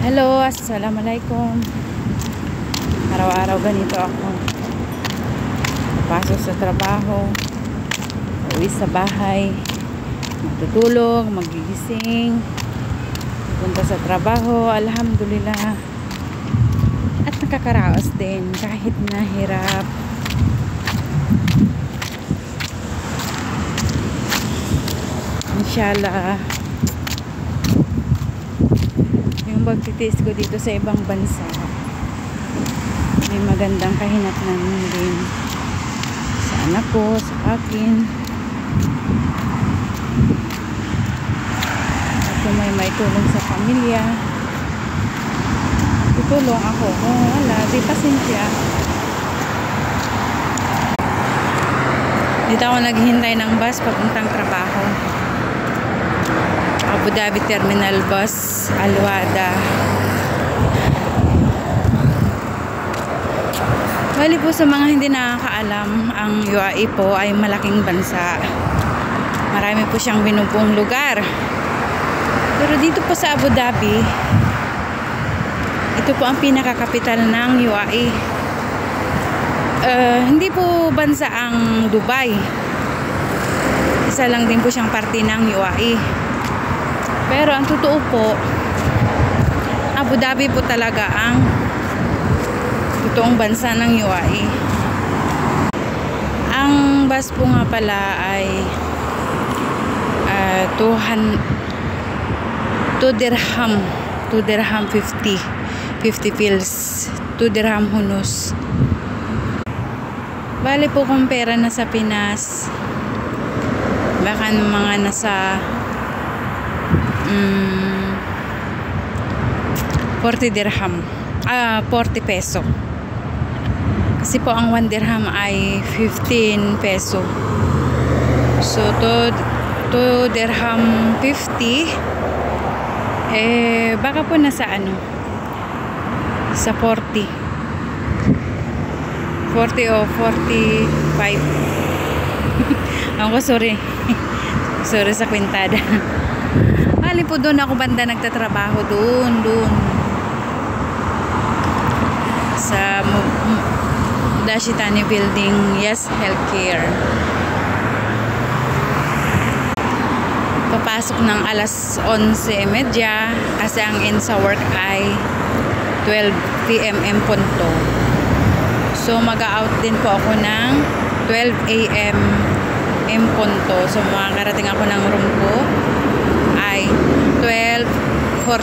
Hello, assalamualaikum. Araw-araw ganito ako. Pasok sa trabaho, uwi sa bahay, matutulog, magigising, punta sa trabaho, alhamdulillah. At nakakaraos din kahit nahirap. Inshallah, yung pagtitiis ko dito sa ibang bansa, may magandang kahinatnan din sa anak ko, sa akin. At kung may tulong sa pamilya, tutulong ako. Kung wala, di pasensya. Dito ako naghihintay ng bus papuntang trabaho. Abu Dhabi Terminal Bus, Al-Wada. Bali po, sa mga hindi nakakaalam, ang UAE po ay malaking bansa. Marami po siyang binubuong lugar. Pero dito po sa Abu Dhabi, ito po ang pinakakapital ng UAE. Hindi po bansa ang Dubai. Isa lang din po siyang parte ng UAE. Pero ang totoo po, Abu Dhabi po talaga ang totoong bansa ng UAE. Ang bus po nga pala ay 2 dirham 50 fils, 2 dirham hunus. Bali po kung pera na sa Pinas, baka mga nasa 40 dirham, 40 peso. Kasi po ang 1 dirham ay 15 peso. So 2 dirham 50, baka po nasa sa 40 o 45. Ako sorry sa kwintada. Bali po doon ako banda nagtatrabaho doon sa Dashitani Building, Yes Healthcare. Papasok ng alas 11:30 kasi ang end sa work ay 12 PM en punto. So mag-out din po ako ng 12 AM en punto. So makakarating ako ng room ko ay 12